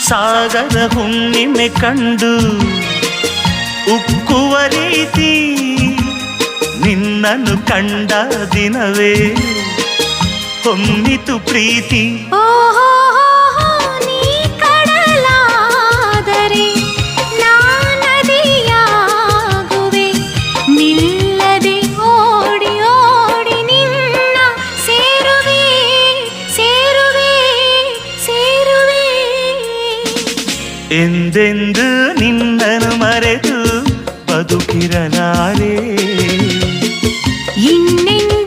ಸಾಗರ ಹುಣ್ಣಿಮೆ ಕಂಡು ಉಕ್ಕುವ ರೀತಿ ನಿನ್ನನ್ನು ಕಂಡ ದಿನವೇ ಹೊಮ್ಮಿತು ಪ್ರೀತಿ. ನೀ ಕಡಲಾದರೆ ನಾನದಿಯಾಗುವೆ, ನಿಲ್ಲದೆ ಓಡಿ ಓಡಿ ನಿನ್ನ ಸೇರುವೆ ಸೇರುವೆ ಸೇರುವೆ. ಎಂದೆಂದು ನಿನ್ನನ್ನು ಮರೆತು ಬದುಕಿರಲಾರೆ, ಇನ್ನೆಂದು